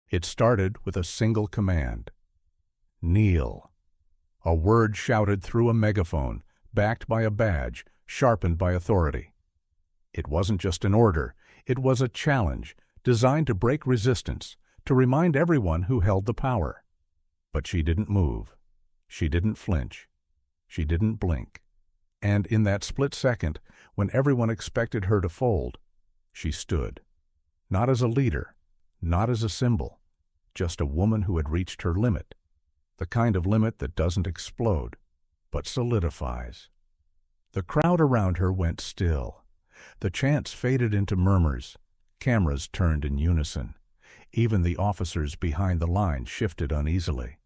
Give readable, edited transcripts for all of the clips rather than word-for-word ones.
It started with a single command. Kneel. A word shouted through a megaphone, backed by a badge, sharpened by authority. It wasn't just an order, it was a challenge, designed to break resistance, to remind everyone who held the power. But she didn't move. She didn't flinch. She didn't blink. And in that split second, when everyone expected her to fold, she stood. Not as a leader, not as a symbol, just a woman who had reached her limit. The kind of limit that doesn't explode, but solidifies. The crowd around her went still. The chants faded into murmurs. Cameras turned in unison. Even the officers behind the line shifted uneasily.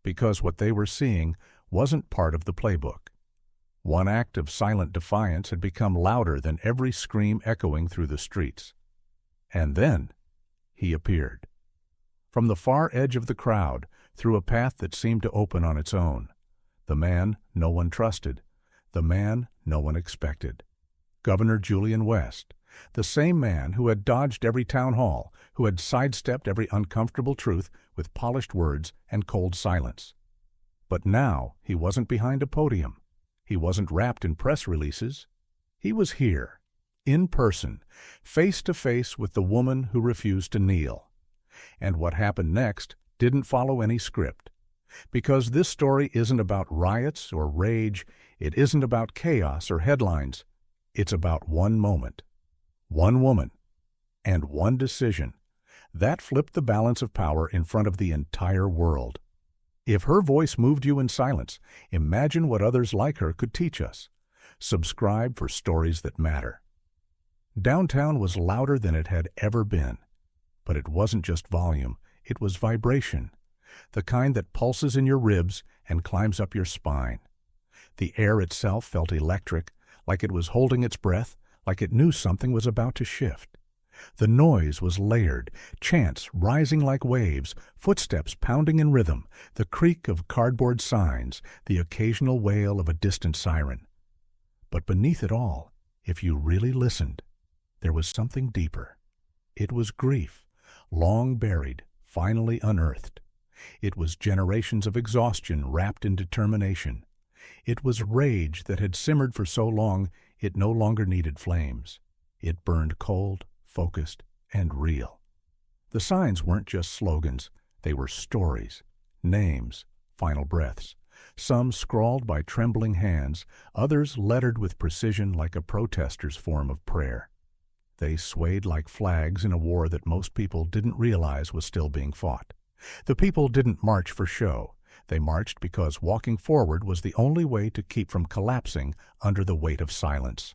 Because what they were seeing wasn't part of the playbook. One act of silent defiance had become louder than every scream echoing through the streets. And then he appeared. From the far edge of the crowd, through a path that seemed to open on its own. The man no one trusted. The man no one expected. Governor Julian West, the same man who had dodged every town hall, who had sidestepped every uncomfortable truth with polished words and cold silence. But now he wasn't behind a podium. He wasn't wrapped in press releases. He was here, in person, face to face with the woman who refused to kneel. And what happened next didn't follow any script. Because this story isn't about riots or rage, it isn't about chaos or headlines. It's about one moment, one woman, and one decision. That flipped the balance of power in front of the entire world. If her voice moved you in silence, imagine what others like her could teach us. Subscribe for stories that matter. Downtown was louder than it had ever been. But it wasn't just volume, it was vibration. The kind that pulses in your ribs and climbs up your spine. The air itself felt electric, like it was holding its breath, like it knew something was about to shift. The noise was layered, chants rising like waves, footsteps pounding in rhythm, the creak of cardboard signs, the occasional wail of a distant siren. But beneath it all, if you really listened, there was something deeper. It was grief, long buried, finally unearthed. It was generations of exhaustion wrapped in determination. It was rage that had simmered for so long it no longer needed flames. It burned cold, focused, and real. The signs weren't just slogans, they were stories, names, final breaths. Some scrawled by trembling hands, others lettered with precision like a protester's form of prayer. They swayed like flags in a war that most people didn't realize was still being fought. The people didn't march for show. They marched because walking forward was the only way to keep from collapsing under the weight of silence.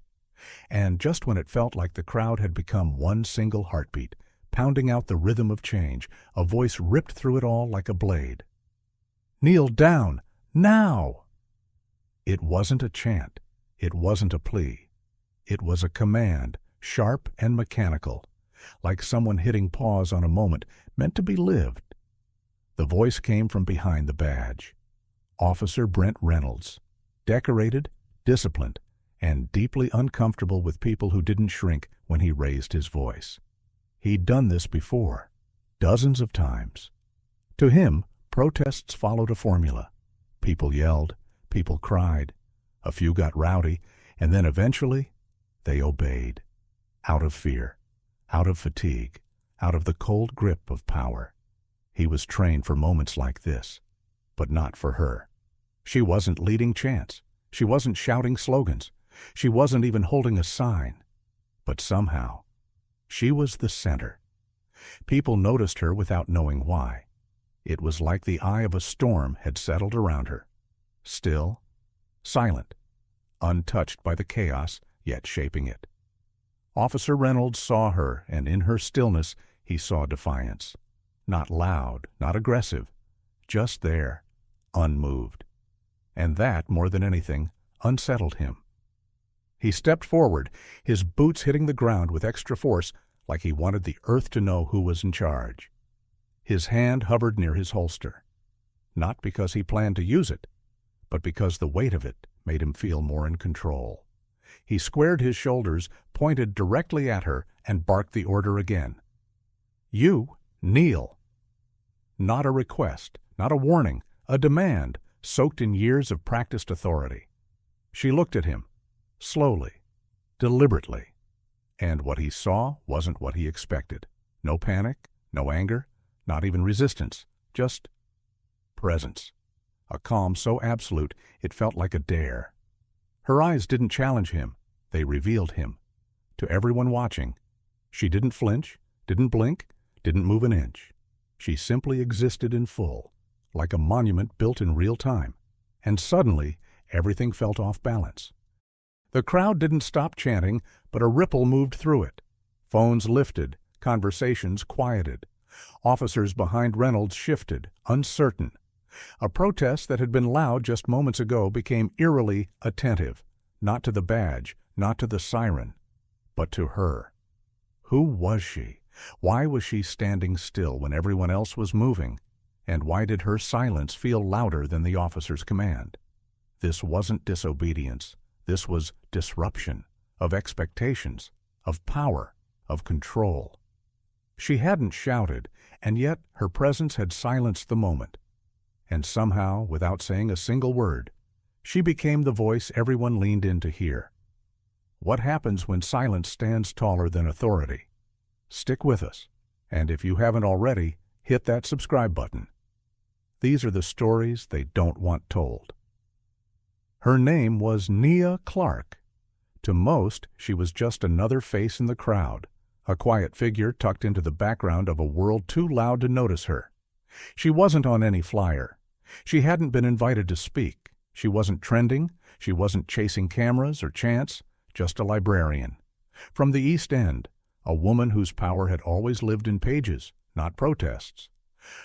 And just when it felt like the crowd had become one single heartbeat, pounding out the rhythm of change, a voice ripped through it all like a blade. "Kneel down, now!" It wasn't a chant. It wasn't a plea. It was a command, sharp and mechanical, like someone hitting pause on a moment meant to be lived. The voice came from behind the badge. Officer Brent Reynolds, decorated, disciplined, and deeply uncomfortable with people who didn't shrink when he raised his voice. He'd done this before, dozens of times. To him, protests followed a formula. People yelled, people cried, a few got rowdy, and then eventually they obeyed. Out of fear, out of fatigue, out of the cold grip of power. He was trained for moments like this, but not for her. She wasn't leading chants. She wasn't shouting slogans. She wasn't even holding a sign. But somehow, she was the center. People noticed her without knowing why. It was like the eye of a storm had settled around her. Still, silent, untouched by the chaos yet shaping it. Officer Reynolds saw her, and in her stillness he saw defiance. Not loud, not aggressive, just there, unmoved. And that, more than anything, unsettled him. He stepped forward, his boots hitting the ground with extra force, like he wanted the earth to know who was in charge. His hand hovered near his holster, not because he planned to use it, but because the weight of it made him feel more in control. He squared his shoulders, pointed directly at her, and barked the order again. "You, kneel." Not a request, not a warning, a demand, soaked in years of practiced authority. She looked at him, slowly, deliberately, and what he saw wasn't what he expected. No panic, no anger, not even resistance, just presence. A calm so absolute it felt like a dare. Her eyes didn't challenge him, they revealed him. To everyone watching, she didn't flinch, didn't blink, didn't move an inch. She simply existed in full, like a monument built in real time. And suddenly, everything felt off balance. The crowd didn't stop chanting, but a ripple moved through it. Phones lifted, conversations quieted. Officers behind Reynolds shifted, uncertain. A protest that had been loud just moments ago became eerily attentive, not to the badge, not to the siren, but to her. Who was she? Why was she standing still when everyone else was moving? And why did her silence feel louder than the officer's command? This wasn't disobedience. This was disruption of expectations, of power, of control. She hadn't shouted, and yet her presence had silenced the moment. And somehow, without saying a single word, she became the voice everyone leaned in to hear. What happens when silence stands taller than authority? Stick with us, and if you haven't already, hit that subscribe button. These are the stories they don't want told. Her name was Nia Clark. To most, she was just another face in the crowd, a quiet figure tucked into the background of a world too loud to notice her. She wasn't on any flyer. She hadn't been invited to speak. She wasn't trending. She wasn't chasing cameras or chants, just a librarian. From the East End, a woman whose power had always lived in pages, not protests.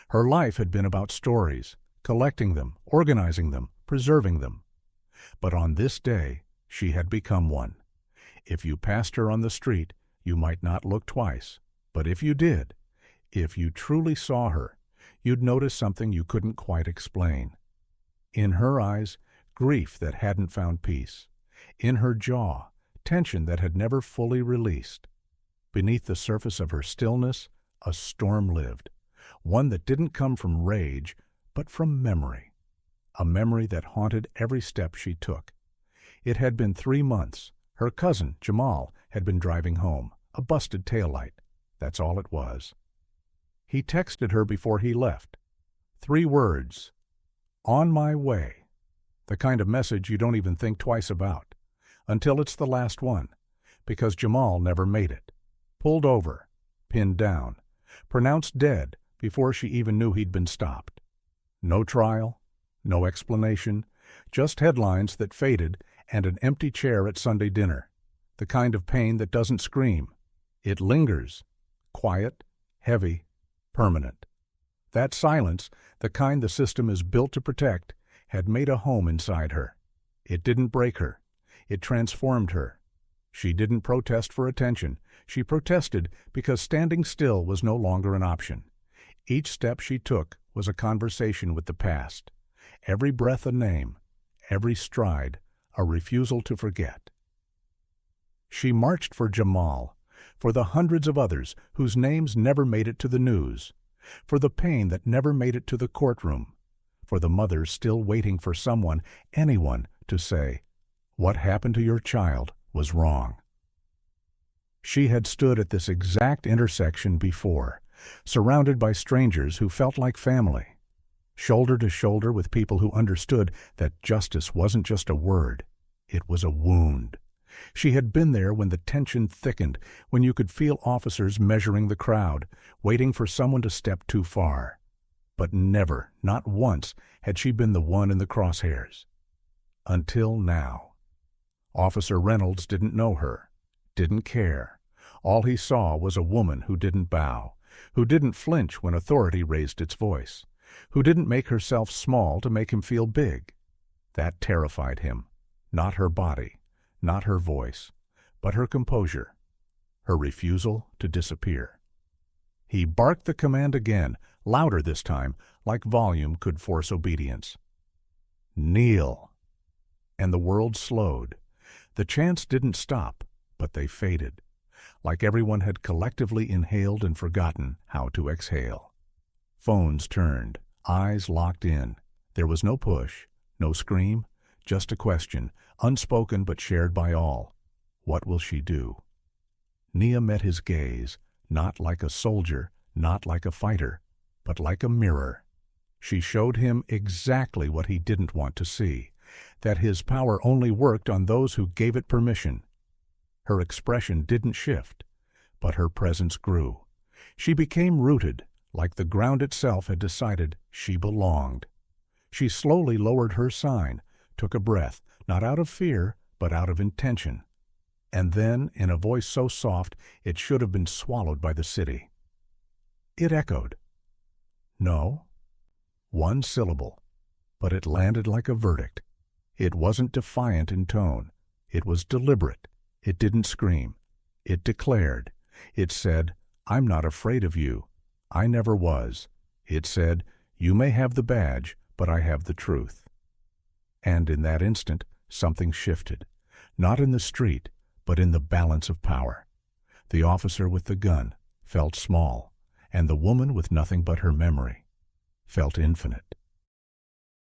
Her life had been about stories, collecting them, organizing them, preserving them. But on this day, she had become one. If you passed her on the street, you might not look twice. But if you did, if you truly saw her, you'd notice something you couldn't quite explain. In her eyes, grief that hadn't found peace. In her jaw, tension that had never fully released. Beneath the surface of her stillness, a storm lived, one that didn't come from rage, but from memory, a memory that haunted every step she took. It had been 3 months. Her cousin, Jamal, had been driving home, a busted taillight. That's all it was. He texted her before he left. 3 words. On my way. The kind of message you don't even think twice about, until it's the last one, because Jamal never made it. Pulled over, pinned down, pronounced dead before she even knew he'd been stopped. No trial, no explanation, just headlines that faded and an empty chair at Sunday dinner, the kind of pain that doesn't scream. It lingers, quiet, heavy, permanent. That silence, the kind the system is built to protect, had made a home inside her. It didn't break her. It transformed her. She didn't protest for attention. She protested because standing still was no longer an option. Each step she took was a conversation with the past. Every breath a name, every stride a refusal to forget. She marched for Jamal, for the hundreds of others whose names never made it to the news, for the pain that never made it to the courtroom, for the mothers still waiting for someone, anyone, to say, "What happened to your child was wrong." She had stood at this exact intersection before, surrounded by strangers who felt like family, shoulder to shoulder with people who understood that justice wasn't just a word, it was a wound. She had been there when the tension thickened, when you could feel officers measuring the crowd, waiting for someone to step too far. But never, not once, had she been the one in the crosshairs. Until now. Officer Reynolds didn't know her, didn't care. All he saw was a woman who didn't bow, who didn't flinch when authority raised its voice, who didn't make herself small to make him feel big. That terrified him. Not her body, not her voice, but her composure, her refusal to disappear. He barked the command again, louder this time, like volume could force obedience. Kneel. And the world slowed. The chants didn't stop, but they faded, like everyone had collectively inhaled and forgotten how to exhale. Phones turned, eyes locked in. There was no push, no scream, just a question, unspoken but shared by all. What will she do? Nia met his gaze, not like a soldier, not like a fighter, but like a mirror. She showed him exactly what he didn't want to see, that his power only worked on those who gave it permission. Her expression didn't shift, but her presence grew. She became rooted, like the ground itself had decided she belonged. She slowly lowered her sign, took a breath, not out of fear, but out of intention. And then, in a voice so soft it should have been swallowed by the city, it echoed. No. One syllable, but it landed like a verdict. It wasn't defiant in tone. It was deliberate. It didn't scream. It declared. It said, I'm not afraid of you. I never was. It said, you may have the badge, but I have the truth. And in that instant, something shifted. Not in the street, but in the balance of power. The officer with the gun felt small, and the woman with nothing but her memory felt infinite.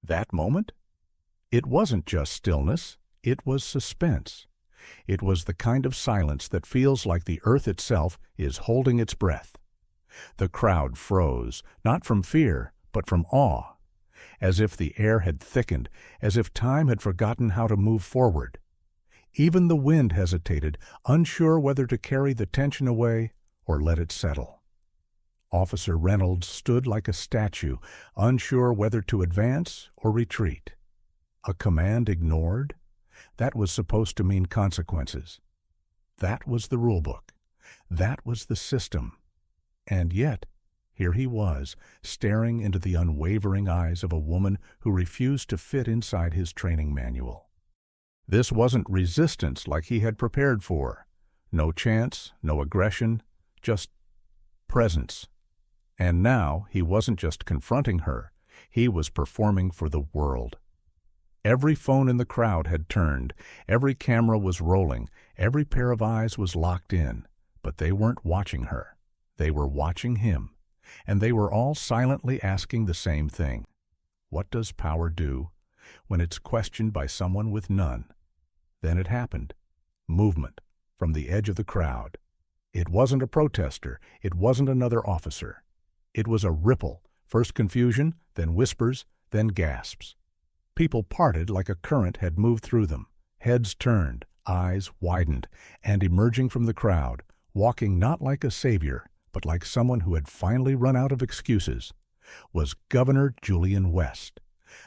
That moment? It wasn't just stillness, it was suspense. It was the kind of silence that feels like the earth itself is holding its breath. The crowd froze, not from fear, but from awe, as if the air had thickened, as if time had forgotten how to move forward. Even the wind hesitated, unsure whether to carry the tension away or let it settle. Officer Reynolds stood like a statue, unsure whether to advance or retreat. A command ignored? That was supposed to mean consequences. That was the rulebook. That was the system. And yet, here he was, staring into the unwavering eyes of a woman who refused to fit inside his training manual. This wasn't resistance like he had prepared for. No chance, no aggression, just presence. And now he wasn't just confronting her, he was performing for the world. Every phone in the crowd had turned, every camera was rolling, every pair of eyes was locked in, but they weren't watching her. They were watching him, and they were all silently asking the same thing. What does power do when it's questioned by someone with none? Then it happened. Movement from the edge of the crowd. It wasn't a protester. It wasn't another officer. It was a ripple, first confusion, then whispers, then gasps. People parted like a current had moved through them. Heads turned, eyes widened, and emerging from the crowd, walking not like a savior, but like someone who had finally run out of excuses, was Governor Julian West,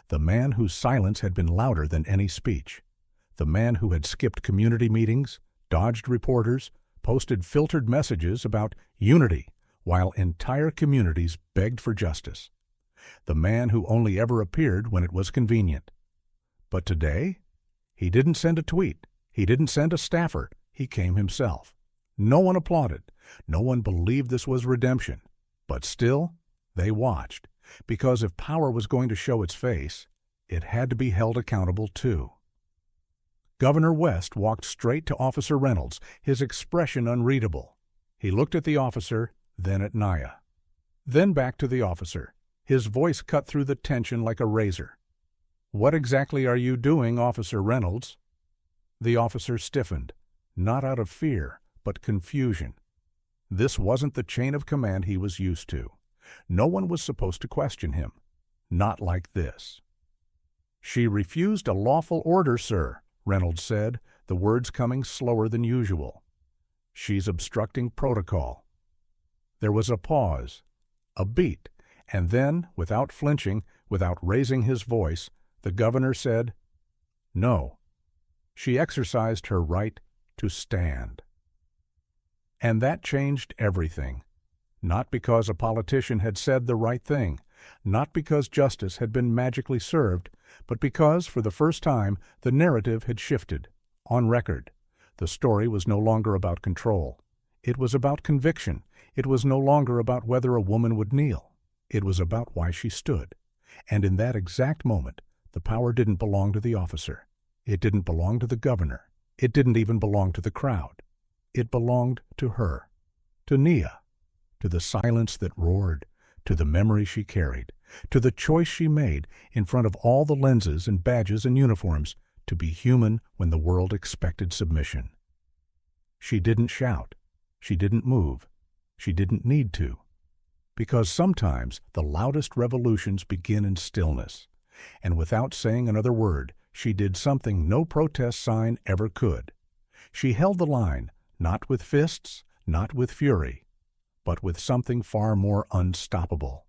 the man whose silence had been louder than any speech, the man who had skipped community meetings, dodged reporters, posted filtered messages about unity while entire communities begged for justice, the man who only ever appeared when it was convenient. But today, he didn't send a tweet, he didn't send a staffer, he came himself. No one applauded, no one believed this was redemption, but still, they watched, because if power was going to show its face, it had to be held accountable too. Governor West walked straight to Officer Reynolds, his expression unreadable. He looked at the officer, then at Nia. Then back to the officer. His voice cut through the tension like a razor. "What exactly are you doing, Officer Reynolds?" The officer stiffened, not out of fear, but confusion. This wasn't the chain of command he was used to. No one was supposed to question him. Not like this. "She refused a lawful order, sir," Reynolds said, the words coming slower than usual. "She's obstructing protocol." There was a pause, a beat, and then, without flinching, without raising his voice, the governor said, "No." She exercised her right to stand. And that changed everything. Not because a politician had said the right thing, not because justice had been magically served, but because, for the first time, the narrative had shifted. On record, the story was no longer about control. It was about conviction. It was no longer about whether a woman would kneel. It was about why she stood. And in that exact moment, the power didn't belong to the officer. It didn't belong to the governor. It didn't even belong to the crowd. It belonged to her, to Nia, to the silence that roared, to the memory she carried, to the choice she made in front of all the lenses and badges and uniforms to be human when the world expected submission. She didn't shout. She didn't move. She didn't need to. Because sometimes the loudest revolutions begin in stillness, and without saying another word, she did something no protest sign ever could. She held the line, not with fists, not with fury, but with something far more unstoppable: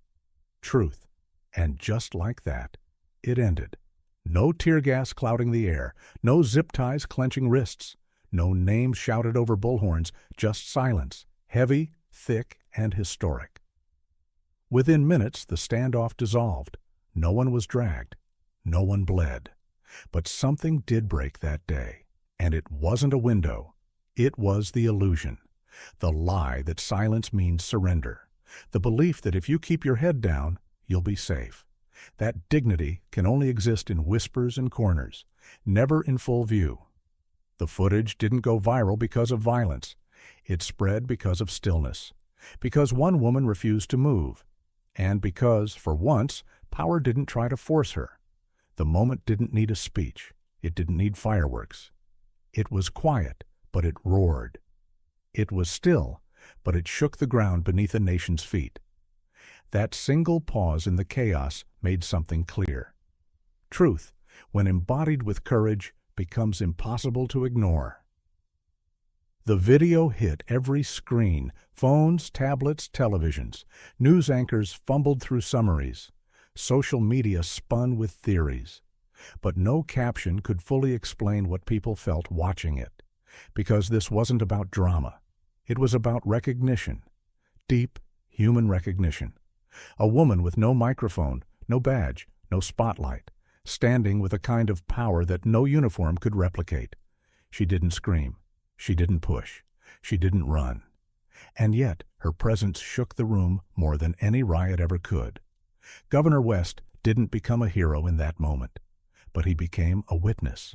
truth. And just like that, it ended. No tear gas clouding the air, no zip ties clenching wrists, no names shouted over bullhorns, just silence, heavy, thick, and historic. Within minutes, the standoff dissolved. No one was dragged. No one bled. But something did break that day, and it wasn't a window. It was the illusion, the lie that silence means surrender, the belief that if you keep your head down, you'll be safe. That dignity can only exist in whispers and corners, never in full view. The footage didn't go viral because of violence. It spread because of stillness, because one woman refused to move, and because, for once, power didn't try to force her. The moment didn't need a speech. It didn't need fireworks. It was quiet, but it roared. It was still, but it shook the ground beneath a nation's feet. That single pause in the chaos made something clear. Truth, when embodied with courage, becomes impossible to ignore. The video hit every screen: phones, tablets, televisions. News anchors fumbled through summaries. Social media spun with theories. But no caption could fully explain what people felt watching it, because this wasn't about drama. It was about recognition, deep human recognition. A woman with no microphone, no badge, no spotlight, standing with a kind of power that no uniform could replicate. She didn't scream. She didn't push. She didn't run. And yet her presence shook the room more than any riot ever could. Governor West didn't become a hero in that moment, but he became a witness.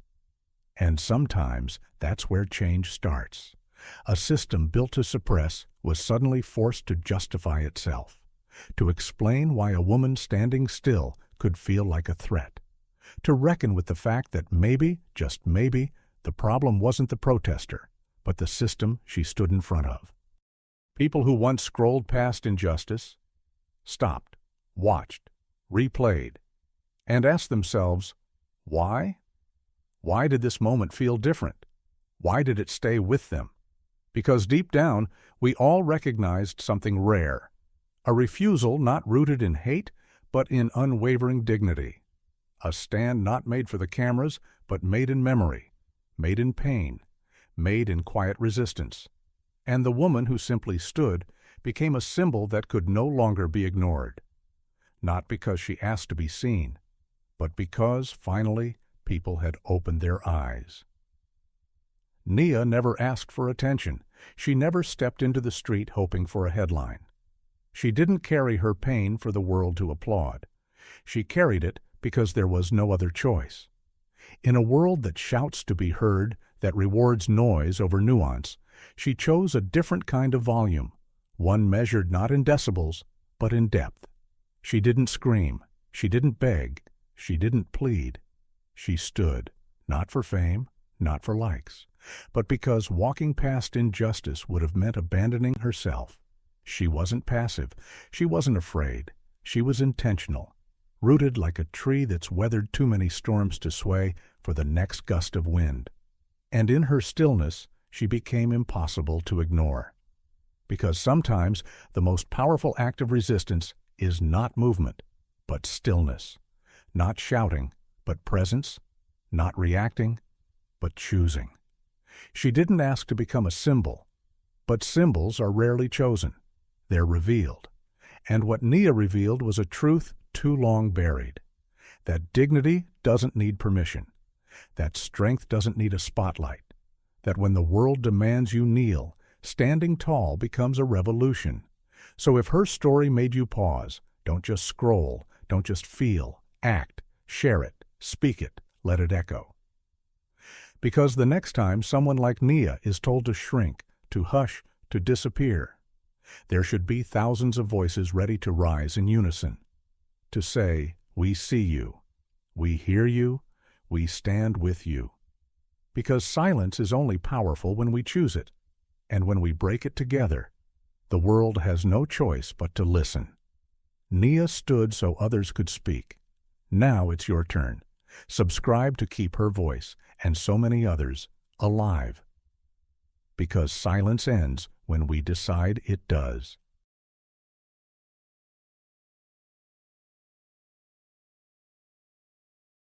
And sometimes that's where change starts. A system built to suppress was suddenly forced to justify itself, to explain why a woman standing still could feel like a threat, to reckon with the fact that maybe, just maybe, the problem wasn't the protester, but the system she stood in front of. People who once scrolled past injustice stopped, watched, replayed, and asked themselves, why? Why did this moment feel different? Why did it stay with them? Because deep down, we all recognized something rare, a refusal not rooted in hate, but in unwavering dignity, a stand not made for the cameras, but made in memory, made in pain, made in quiet resistance. And the woman who simply stood became a symbol that could no longer be ignored, not because she asked to be seen, but because, finally, people had opened their eyes. Nia never asked for attention. She never stepped into the street hoping for a headline. She didn't carry her pain for the world to applaud. She carried it because there was no other choice. In a world that shouts to be heard, that rewards noise over nuance, she chose a different kind of volume, one measured not in decibels, but in depth. She didn't scream. She didn't beg. She didn't plead. She stood, not for fame, not for likes, but because walking past injustice would have meant abandoning herself. She wasn't passive. She wasn't afraid. She was intentional, rooted like a tree that's weathered too many storms to sway for the next gust of wind. And in her stillness, she became impossible to ignore. Because sometimes the most powerful act of resistance is not movement, but stillness. Not shouting, but presence. Not reacting, but choosing. She didn't ask to become a symbol, but symbols are rarely chosen. They're revealed. And what Nia revealed was a truth too long buried. That dignity doesn't need permission. That strength doesn't need a spotlight. That when the world demands you kneel, standing tall becomes a revolution. So if her story made you pause, don't just scroll, don't just feel, act, share it, speak it, let it echo. Because the next time someone like Nia is told to shrink, to hush, to disappear, There should be thousands of voices ready to rise in unison, to say, "We see you, we hear you, we stand with you." Because silence is only powerful when we choose it, and when we break it together, the world has no choice but to listen. Nia stood so others could speak. Now it's your turn. Subscribe to keep her voice, and so many others, alive. Because silence ends when we decide it does.